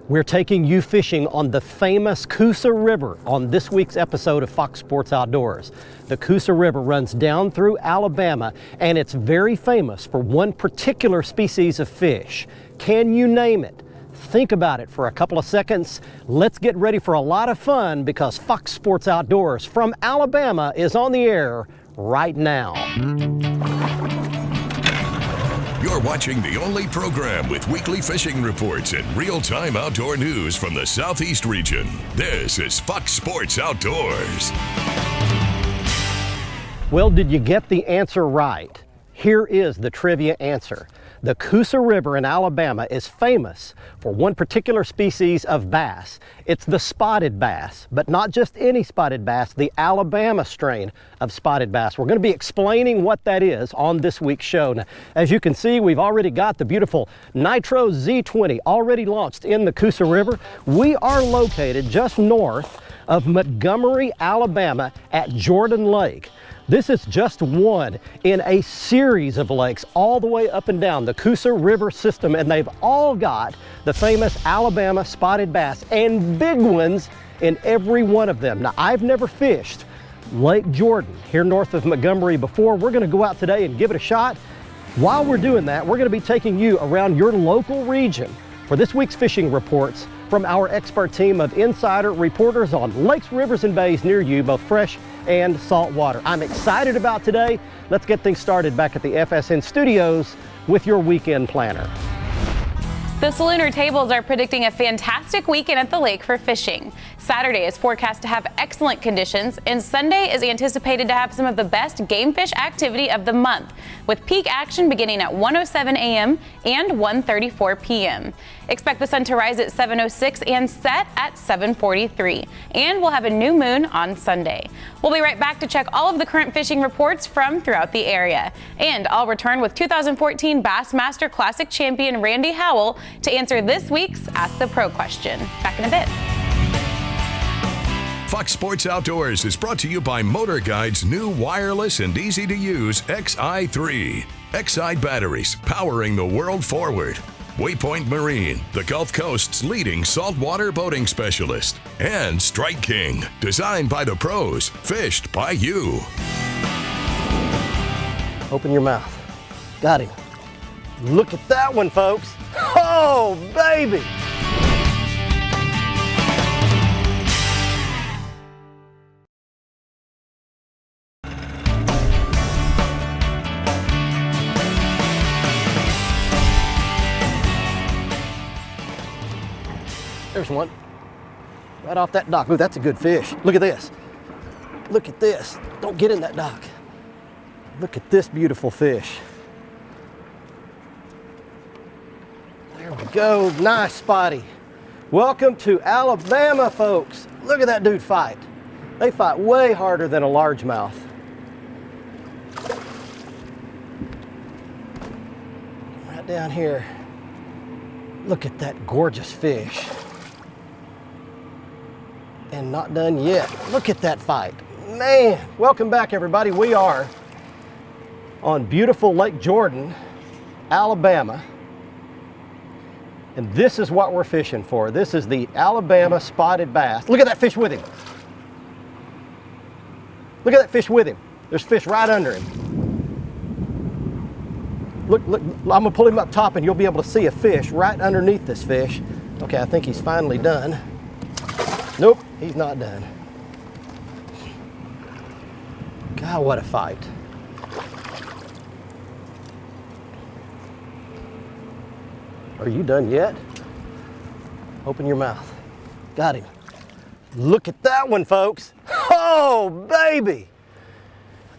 We're taking you fishing on the famous Coosa River on this week's episode of Fox Sports Outdoors. The Coosa River runs down through Alabama, and it's very famous for one particular species of fish. Can you name it? Think about it for a couple of seconds. Let's get ready for a lot of fun because Fox Sports Outdoors from Alabama is on the air right now. You're watching the only program with weekly fishing reports and real-time outdoor news from the Southeast region. This is Fox Sports Outdoors. Well, did you get the answer right? Here is the trivia answer. The Coosa River in Alabama is famous for one particular species of bass. It's the spotted bass, but not just any spotted bass, the Alabama strain of spotted bass. We're going to be explaining what that is on this week's show. Now, as you can see, we've already got the beautiful Nitro Z20 already launched in the Coosa River. We are located just north of Montgomery, Alabama at Jordan Lake. This is just one in a series of lakes all the way up and down the Coosa River system, and they've all got the famous Alabama spotted bass and big ones in every one of them. Now, I've never fished Lake Jordan here north of Montgomery before. We're going to go out today and give it a shot. While we're doing that, we're going to be taking you around your local region for this week's fishing reports from our expert team of insider reporters on lakes, rivers, and bays near you, both fresh and salt water. I'm excited about today. Let's get things started back at the FSN studios with your weekend planner. The Salooner tables are predicting a fantastic weekend at the lake for fishing. Saturday is forecast to have excellent conditions, and Sunday is anticipated to have some of the best game fish activity of the month, with peak action beginning at 1:07 a.m. and 1:34 p.m. Expect the sun to rise at 7:06 and set at 7:43, and we'll have a new moon on Sunday. We'll be right back to check all of the current fishing reports from throughout the area, and I'll return with 2014 Bassmaster Classic champion Randy Howell to answer this week's Ask the Pro question. Back in a bit. Fox Sports Outdoors is brought to you by Motor Guide's new wireless and easy-to-use XI3. XI batteries powering the world forward. Waypoint Marine, the Gulf Coast's leading saltwater boating specialist. And Strike King, designed by the pros, fished by you. Open your mouth. Got him. Look at that one, folks. Oh, baby. There's one. Right off that dock. Ooh, that's a good fish. Look at this. Look at this. Don't get in that dock. Look at this beautiful fish. There we go. Nice spotty. Welcome to Alabama, folks. Look at that dude fight. They fight way harder than a largemouth. Right down here. Look at that gorgeous fish. And not done yet. Look at that fight. Man, welcome back, everybody. We are on beautiful Lake Jordan, Alabama. And this is what we're fishing for. This is the Alabama spotted bass. Look at that fish with him. Look at that fish with him. There's fish right under him. Look, I'm gonna pull him up top and you'll be able to see a fish right underneath this fish. Okay, I think he's finally done. Nope, he's not done. God, what a fight. Are you done yet? Open your mouth. Got him. Look at that one, folks. Oh, baby.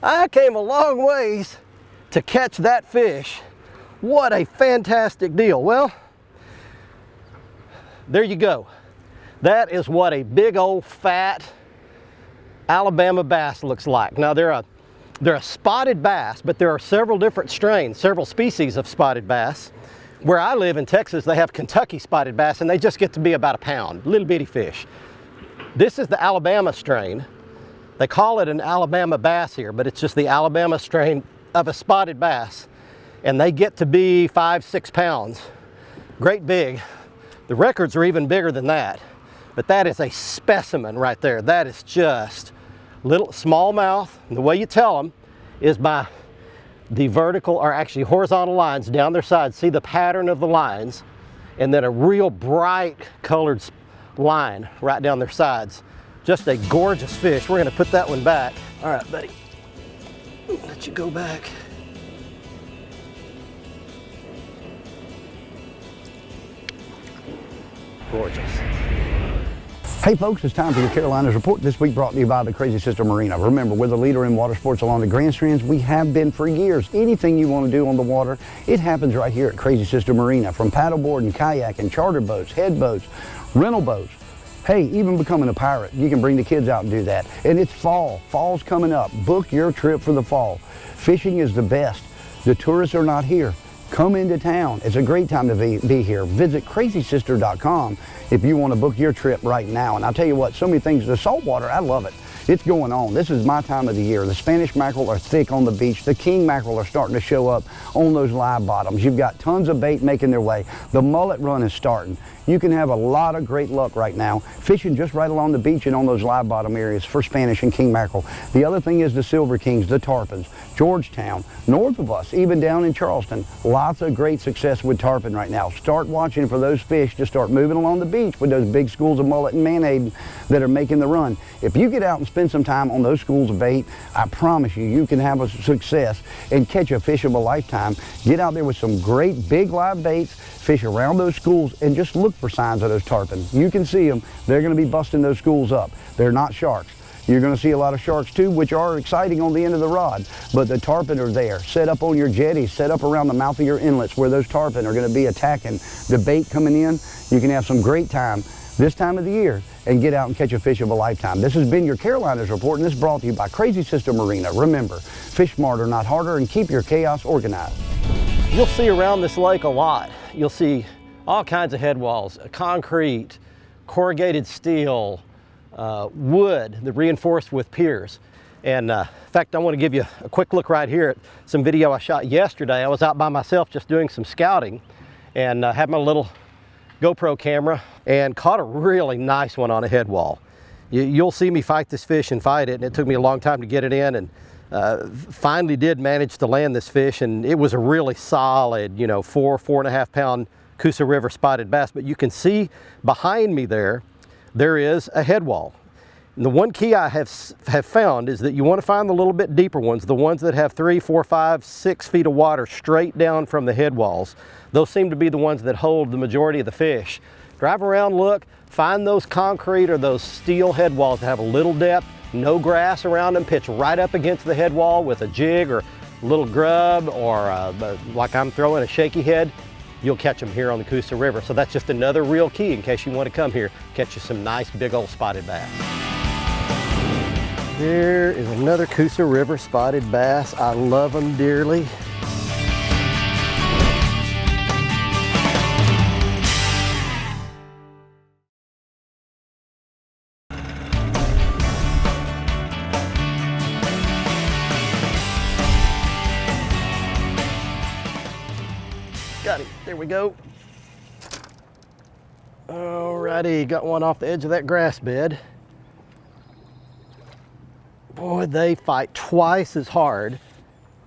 I came a long ways to catch that fish. What a fantastic deal. Well, there you go. That is what a big old fat Alabama bass looks like. Now they're a spotted bass, but there are several different strains, several species of spotted bass. Where I live in Texas, they have Kentucky spotted bass, and they just get to be about a pound, little bitty fish. This is the Alabama strain. They call it an Alabama bass here, but it's just the Alabama strain of a spotted bass, and they get to be 5-6 pounds. Great big. The records are even bigger than that, but that is a specimen right there. That is just little smallmouth. And the way you tell them is by the vertical, or actually horizontal lines down their sides. See the pattern of the lines, and then a real bright colored line right down their sides. Just a gorgeous fish. We're gonna put that one back. All right, buddy, let you go back. Gorgeous. Hey folks, it's time for your Carolinas Report. This week brought to you by the Crazy Sister Marina. Remember, we're the leader in water sports along the Grand Strands. We have been for years. Anything you want to do on the water, it happens right here at Crazy Sister Marina. From paddleboard and kayak and charter boats, head boats, rental boats. Hey, even becoming a pirate, you can bring the kids out and do that. And it's fall. Fall's coming up. Book your trip for the fall. Fishing is the best. The tourists are not here. Come into town. It's a great time to be here. Visit crazysister.com if you want to book your trip right now. And I'll tell you what, so many things. The saltwater, I love it. It's going on. This is my time of the year. The Spanish mackerel are thick on the beach. The king mackerel are starting to show up on those live bottoms. You've got tons of bait making their way. The mullet run is starting. You can have a lot of great luck right now fishing just right along the beach and on those live bottom areas for Spanish and king mackerel. The other thing is the silver kings, the tarpons, Georgetown, north of us, even down in Charleston. Lots of great success with tarpon right now. Start watching for those fish to start moving along the beach with those big schools of mullet and menhaden that are making the run. If you get out and spend some time on those schools of bait, I promise you, you can have a success and catch a fish of a lifetime. Get out there with some great big live baits, fish around those schools, and just look for signs of those tarpon. You can see them. They're going to be busting those schools up. They're not sharks. You're going to see a lot of sharks too, which are exciting on the end of the rod, but the tarpon are there. Set up on your jetties, set up around the mouth of your inlets where those tarpon are going to be attacking the bait coming in. You can have some great time this time of the year and get out and catch a fish of a lifetime. This has been your Carolinas Report, and this is brought to you by Crazy Sister Marina. Remember, fish smarter, not harder, and keep your chaos organized. You'll see around this lake a lot. You'll see all kinds of head walls, concrete, corrugated steel, wood that reinforced with piers. And in fact, I want to give you a quick look right here at some video I shot yesterday. I was out by myself just doing some scouting and had my little GoPro camera and caught a really nice one on a head wall. You'll see me fight this fish and fight it, and it took me a long time to get it in, and finally did manage to land this fish, and it was a really solid, 4.5 pound Coosa River spotted bass. But you can see behind me there is a head wall. And the one key I have found is that you want to find the little bit deeper ones, the ones that have 3, 4, 5, 6 feet of water straight down from the head walls. Those seem to be the ones that hold the majority of the fish. Drive around, look, find those concrete or those steel head walls that have a little depth, no grass around them, pitch right up against the head wall with a jig or a little grub, or like I'm throwing a shaky head. You'll catch them here on the Coosa River. So that's just another real key in case you want to come here, catch you some nice big old spotted bass. There is another Coosa River spotted bass. I love them dearly. Got him, there we go. Alrighty, got one off the edge of that grass bed. Boy, they fight twice as hard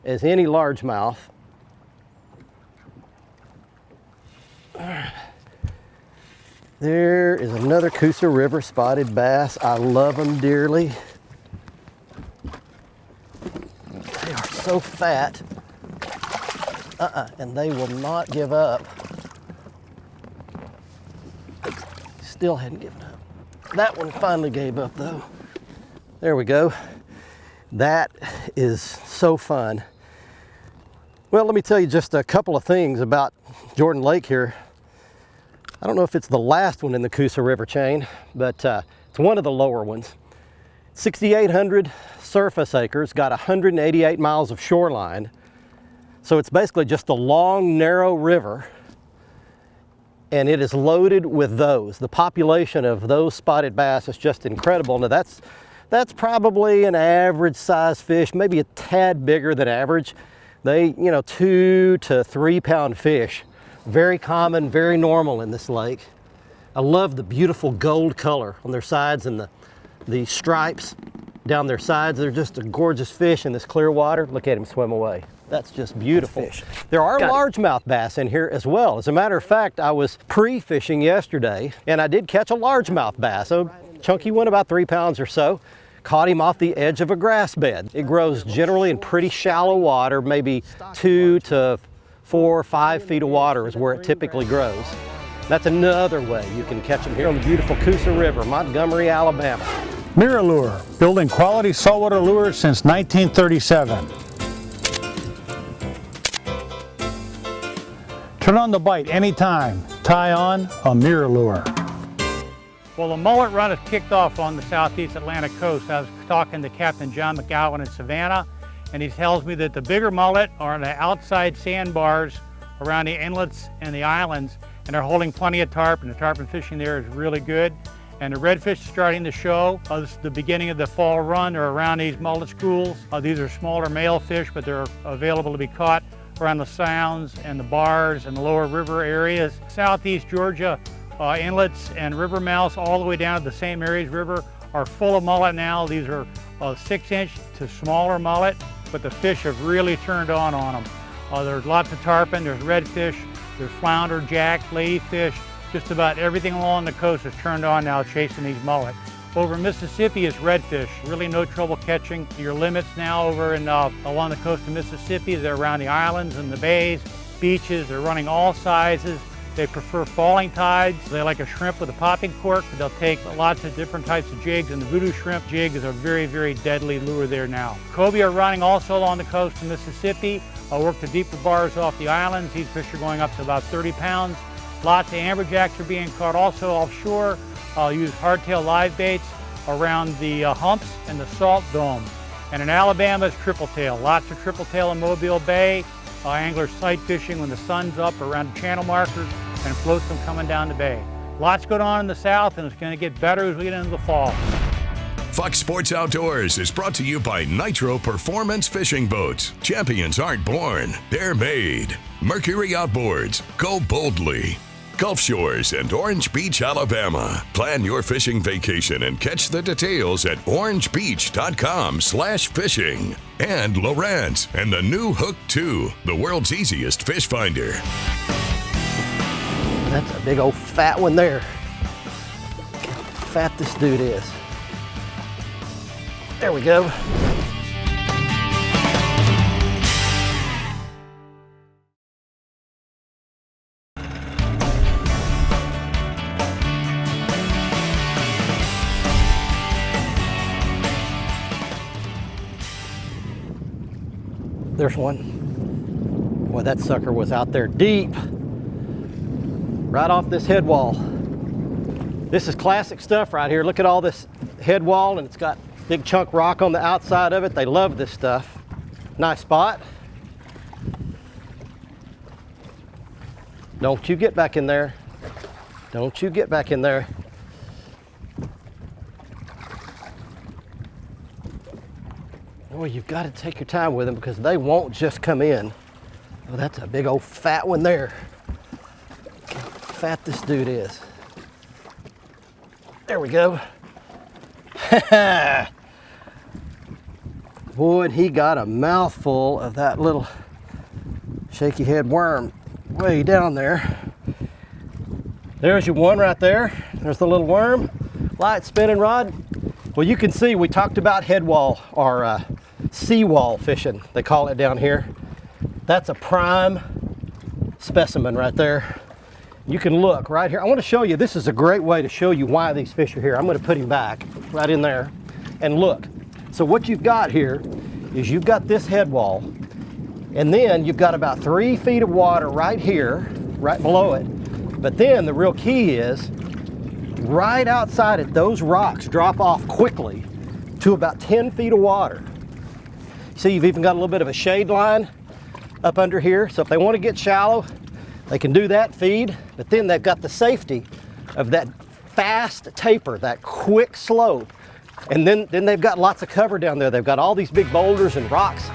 as any largemouth. There is another Coosa River spotted bass. I love them dearly. They are so fat. And they will not give up. Still hadn't given up. That one finally gave up though. There we go. That is so fun. Well, let me tell you just a couple of things about Jordan Lake here. I don't know if it's the last one in the Coosa River chain, but it's one of the lower ones. 6,800 surface acres, got 188 miles of shoreline. So it's basically just a long, narrow river, and it is loaded with those. The population of those spotted bass is just incredible. Now that's probably an average size fish, maybe a tad bigger than average. They, 2 to 3 pound fish. Very common, very normal in this lake. I love the beautiful gold color on their sides and the stripes down their sides. They're just a gorgeous fish in this clear water. Look at him swim away. That's just beautiful. Fish. There are largemouth bass in here as well. As a matter of fact, I was pre-fishing yesterday and I did catch a largemouth bass, a chunky one, about 3 pounds or so. Caught him off the edge of a grass bed. It grows generally in pretty shallow water, maybe 2 to 4 or 5 feet of water is where it typically grows. That's another way you can catch them here on the beautiful Coosa River, Montgomery, Alabama. MirrOlure, building quality saltwater lures since 1937. Turn on the bite anytime. Tie on a MirrOlure. Well, the mullet run has kicked off on the southeast Atlantic coast. I was talking to Captain John McGowan in Savannah, and he tells me that the bigger mullet are on the outside sandbars around the inlets and the islands, and they're holding plenty of tarpon. The tarpon fishing there is really good. And the redfish is starting to show. This is the beginning of the fall run. They're around these mullet schools. These are smaller male fish, but they're available to be caught around the sounds and the bars and the lower river areas. Southeast Georgia inlets and river mouths all the way down to the St. Mary's River are full of mullet now. These are 6-inch to smaller mullet, but the fish have really turned on them. There's lots of tarpon, there's redfish, there's flounder, jack, ladyfish. Just about everything along the coast is turned on now chasing these mullet. Over Mississippi is redfish, really no trouble catching. Your limits now over in, along the coast of Mississippi, they're around the islands and the bays, beaches, they're running all sizes. They prefer falling tides. They like a shrimp with a popping cork. They'll take lots of different types of jigs, and the voodoo shrimp jig is a very, very deadly lure there now. Cobia are running also along the coast of Mississippi. Work the deeper bars off the islands. These fish are going up to about 30 pounds. Lots of amberjacks are being caught also offshore. Use hardtail live baits around the humps and the salt dome. And in Alabama, it's triple tail. Lots of triple tail in Mobile Bay. Anglers sight fishing when the sun's up around the channel markers and floats them coming down the bay. Lots going on in the south, and it's going to get better as we get into the fall. Fox Sports Outdoors is brought to you by Nitro Performance Fishing Boats. Champions aren't born, they're made. Mercury Outboards, go boldly. Gulf Shores and Orange Beach, Alabama. Plan your fishing vacation and catch the details at orangebeach.com/fishing. And Lowrance and the new Hook 2, the world's easiest fish finder. That's a big old fat one there. Look how fat this dude is. There we go. There's one. Boy, that sucker was out there deep. Right off this head wall. This is classic stuff right here. Look at all this head wall, and it's got big chunk rock on the outside of it. They love this stuff. Nice spot. Don't you get back in there. Don't you get back in there. Well, you've got to take your time with them because they won't just come in. Oh, that's a big old fat one there. Look how fat this dude is. There we go. Boy, and he got a mouthful of that little shaky head worm way down there. There's your one right there. There's the little worm. Light spinning rod. Well, you can see we talked about head wall or seawall fishing, they call it down here. That's a prime specimen right there. You can look right here. I want to show you, this is a great way to show you why these fish are here. I'm going to put him back right in there and look. So what you've got here is you've got this head wall, and then you've got about 3 feet of water right here, right below it. But then the real key is right outside it, those rocks drop off quickly to about 10 feet of water. See, you've even got a little bit of a shade line up under here. So if they want to get shallow, they can do that, feed, but then they've got the safety of that fast taper, that quick slope. And then they've got lots of cover down there. They've got all these big boulders and rocks,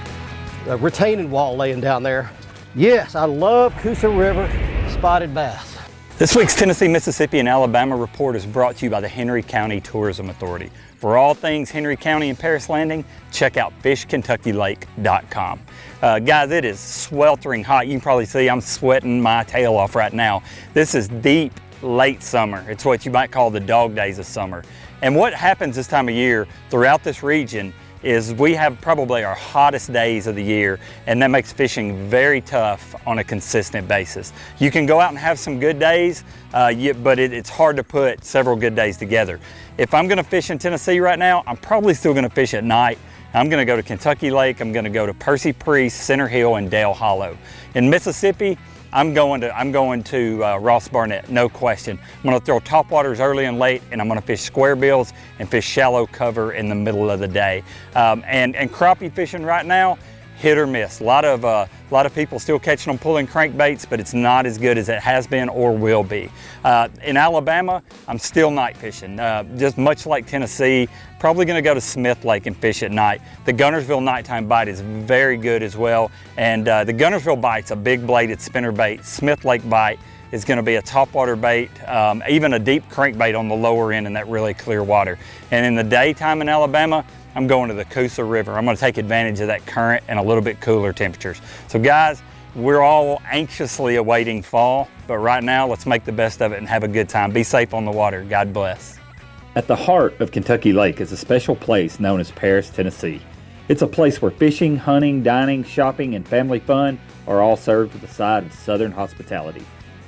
a retaining wall laying down there. Yes, I love Coosa River spotted bass. This week's Tennessee, Mississippi, and Alabama report is brought to you by the Henry County Tourism Authority. For all things Henry County and Paris Landing, check out fishkentuckylake.com. Guys, it is sweltering hot. You can probably see I'm sweating my tail off right now. This is deep, late summer. It's what you might call the dog days of summer. And what happens this time of year throughout this region is we have probably our hottest days of the year, and that makes fishing very tough on a consistent basis. You can go out and have some good days, but it's hard to put several good days together. If I'm gonna fish in Tennessee right now, I'm probably still gonna fish at night. I'm gonna go to Kentucky Lake, I'm gonna go to Percy Priest, Center Hill, and Dale Hollow. In Mississippi, I'm going to Ross Barnett, no question. I'm going to throw topwaters early and late, and I'm going to fish square bills and fish shallow cover in the middle of the day. And crappie fishing right now, hit or miss. A lot of people still catching them pulling crankbaits, but it's not as good as it has been or will be. In Alabama, I'm still night fishing, just much like Tennessee. Probably going to go to Smith Lake and fish at night. The Gunnersville nighttime bite is very good as well, and the Gunnersville bite's a big bladed spinner bait. Smith Lake bite is going to be a topwater bait, even a deep crankbait on the lower end in that really clear water. And in the daytime in Alabama, I'm going to the Coosa River. I'm going to take advantage of that current and a little bit cooler temperatures. So guys, we're all anxiously awaiting fall, but right now let's make the best of it and have a good time. Be safe on the water. God bless. At the heart of Kentucky Lake is a special place known as Paris, Tennessee. It's a place where fishing, hunting, dining, shopping, and family fun are all served with a side of Southern hospitality.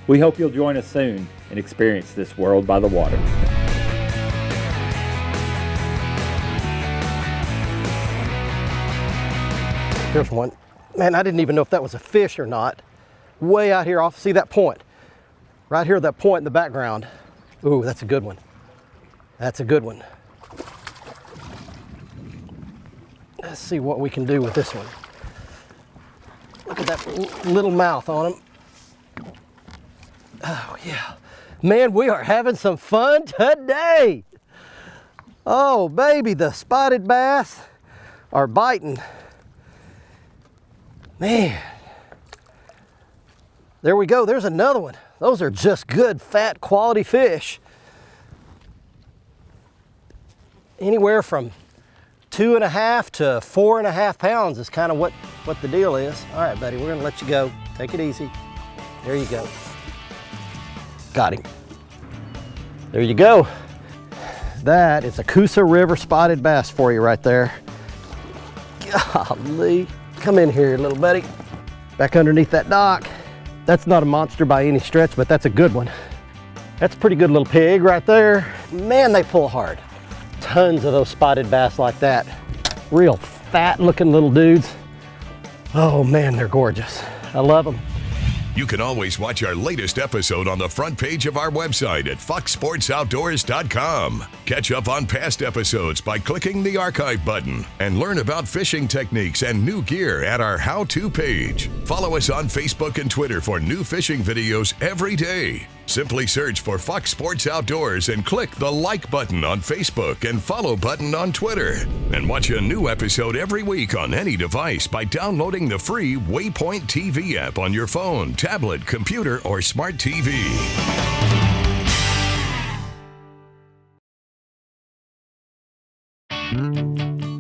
We hope you'll join us soon and experience this world by the water. Here's one. Man, I didn't even know if that was a fish or not. Way out here off, see that point? Right here, that point in the background. Ooh, that's a good one. That's a good one. Let's see what we can do with this one. Look at that little mouth on him. Oh yeah. Man, we are having some fun today. Oh baby, the spotted bass are biting. Man, there we go, there's another one. Those are just good, fat, quality fish. Anywhere from 2.5 to 4.5 pounds is kind of what the deal is. All right, buddy, we're gonna let you go. Take it easy. There you go. Got him. There you go. That is a Coosa River spotted bass for you right there. Golly. Come in here, little buddy. Back underneath that dock. That's not a monster by any stretch, but that's a good one. That's a pretty good little pig right there. Man, they pull hard. Tons of those spotted bass like that. Real fat looking little dudes. Oh man, they're gorgeous. I love them. You can always watch our latest episode on the front page of our website at foxsportsoutdoors.com. Catch up on past episodes by clicking the archive button and learn about fishing techniques and new gear at our how-to page. Follow us on Facebook and Twitter for new fishing videos every day. Simply search for Fox Sports Outdoors and click the like button on Facebook and follow button on Twitter. And watch a new episode every week on any device by downloading the free Waypoint TV app on your phone, tablet, computer, or smart TV.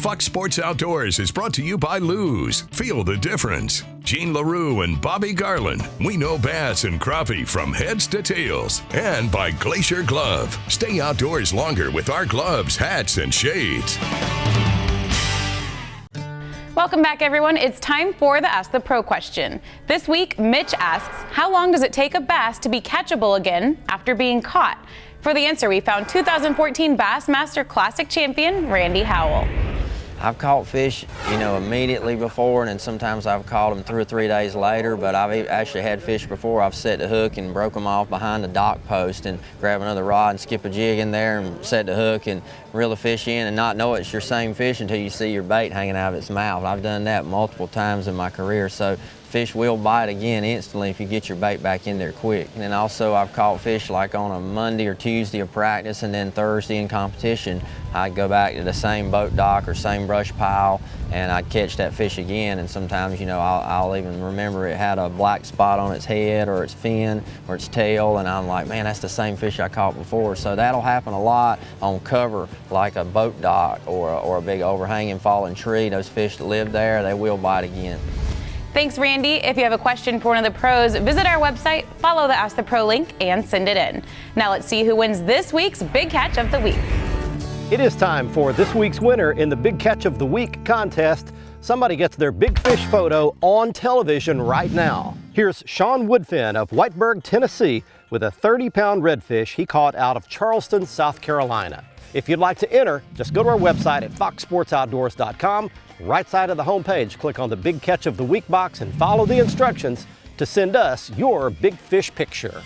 Fox Sports Outdoors is brought to you by Lou's. Feel the difference. Gene LaRue and Bobby Garland. We know bass and crappie from heads to tails. And by Glacier Glove. Stay outdoors longer with our gloves, hats, and shades. Welcome back, everyone. It's time for the Ask the Pro question. This week, Mitch asks, how long does it take a bass to be catchable again after being caught? For the answer, we found 2014 Bassmaster Classic champion Randy Howell. I've caught fish, immediately before, and then sometimes I've caught them 2 or 3 days later, but I've actually had fish before. I've set the hook and broke them off behind the dock post and grab another rod and skip a jig in there and set the hook and reel the fish in and not know it's your same fish until you see your bait hanging out of its mouth. I've done that multiple times in my career, so fish will bite again instantly if you get your bait back in there quick. And then also I've caught fish like on a Monday or Tuesday of practice, and then Thursday in competition, I'd go back to the same boat dock or same brush pile, and I'd catch that fish again. And sometimes, you know, I'll even remember it had a black spot on its head or its fin or its tail, and I'm like, man, that's the same fish I caught before. So that'll happen a lot on cover, like a boat dock or a big overhanging fallen tree. Those fish that live there, they will bite again. Thanks, Randy. If you have a question for one of the pros, visit our website, follow the Ask the Pro link, and send it in. Now let's see who wins this week's Big Catch of the Week. It is time for this week's winner in the Big Catch of the Week contest. Somebody gets their big fish photo on television right now. Here's Sean Woodfin of Whiteburg, Tennessee, with a 30-pound redfish he caught out of Charleston, South Carolina. If you'd like to enter, just go to our website at foxsportsoutdoors.com. Right side of the homepage, click on the Big Catch of the Week box and follow the instructions to send us your big fish picture.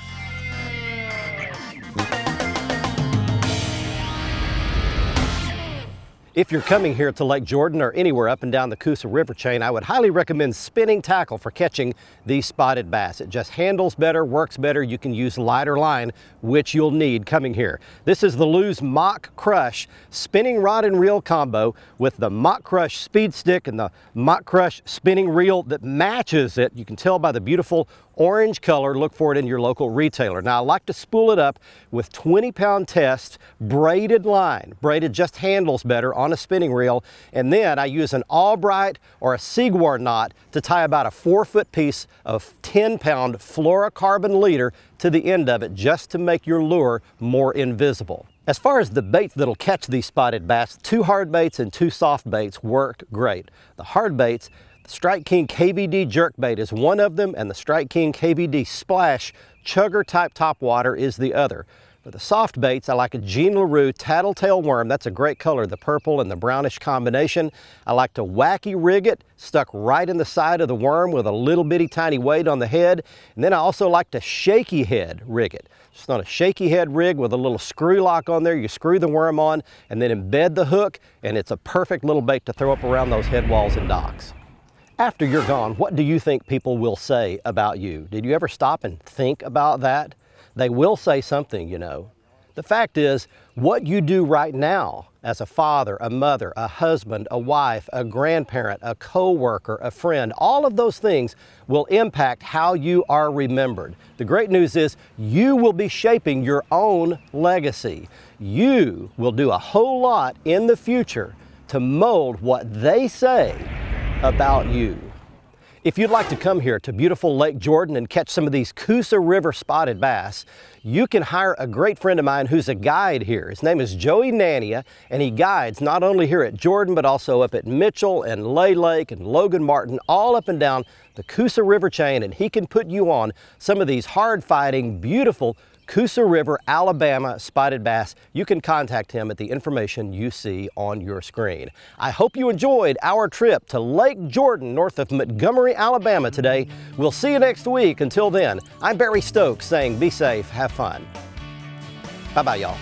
If you're coming here to Lake Jordan or anywhere up and down the Coosa River chain, I would highly recommend spinning tackle for catching these spotted bass. It just handles better, works better. You can use lighter line, which you'll need coming here. This is the Lew's Mock Crush spinning rod and reel combo with the Mock Crush speed stick and the Mock Crush spinning reel that matches it. You can tell by the beautiful orange color. Look for it in your local retailer. Now I like to spool it up with 20-pound test braided line. Braided just handles better on a spinning reel, and then I use an Albright or a Seaguar knot to tie about a 4-foot piece of 10-pound fluorocarbon leader to the end of it, just to make your lure more invisible. As far as the baits that'll catch these spotted bass, 2 hard baits and 2 soft baits work great. The hard baits, the Strike King KVD jerkbait is one of them, and the Strike King KVD Splash chugger type topwater is the other. For the soft baits, I like a Jean LaRue tattletale worm. That's a great color, the purple and the brownish combination. I like to wacky rig it, stuck right in the side of the worm with a little bitty tiny weight on the head. And then I also like to shaky head rig it. Just on a shaky head rig with a little screw lock on there. You screw the worm on and then embed the hook, and it's a perfect little bait to throw up around those head walls and docks. After you're gone, what do you think people will say about you? Did you ever stop and think about that? They will say something, you know. The fact is, what you do right now as a father, a mother, a husband, a wife, a grandparent, a co-worker, a friend, all of those things will impact how you are remembered. The great news is you will be shaping your own legacy. You will do a whole lot in the future to mold what they say about you. If you'd like to come here to beautiful Lake Jordan and catch some of these Coosa River spotted bass, you can hire a great friend of mine who's a guide here. His name is Joey Nania, and he guides not only here at Jordan, but also up at Mitchell and Lay Lake and Logan Martin, all up and down the Coosa River chain, and he can put you on some of these hard-fighting, beautiful Coosa River, Alabama spotted bass. You can contact him at the information you see on your screen. I hope you enjoyed our trip to Lake Jordan north of Montgomery, Alabama today. We'll see you next week. Until then, I'm Barry Stokes saying be safe, have fun. Bye-bye, y'all.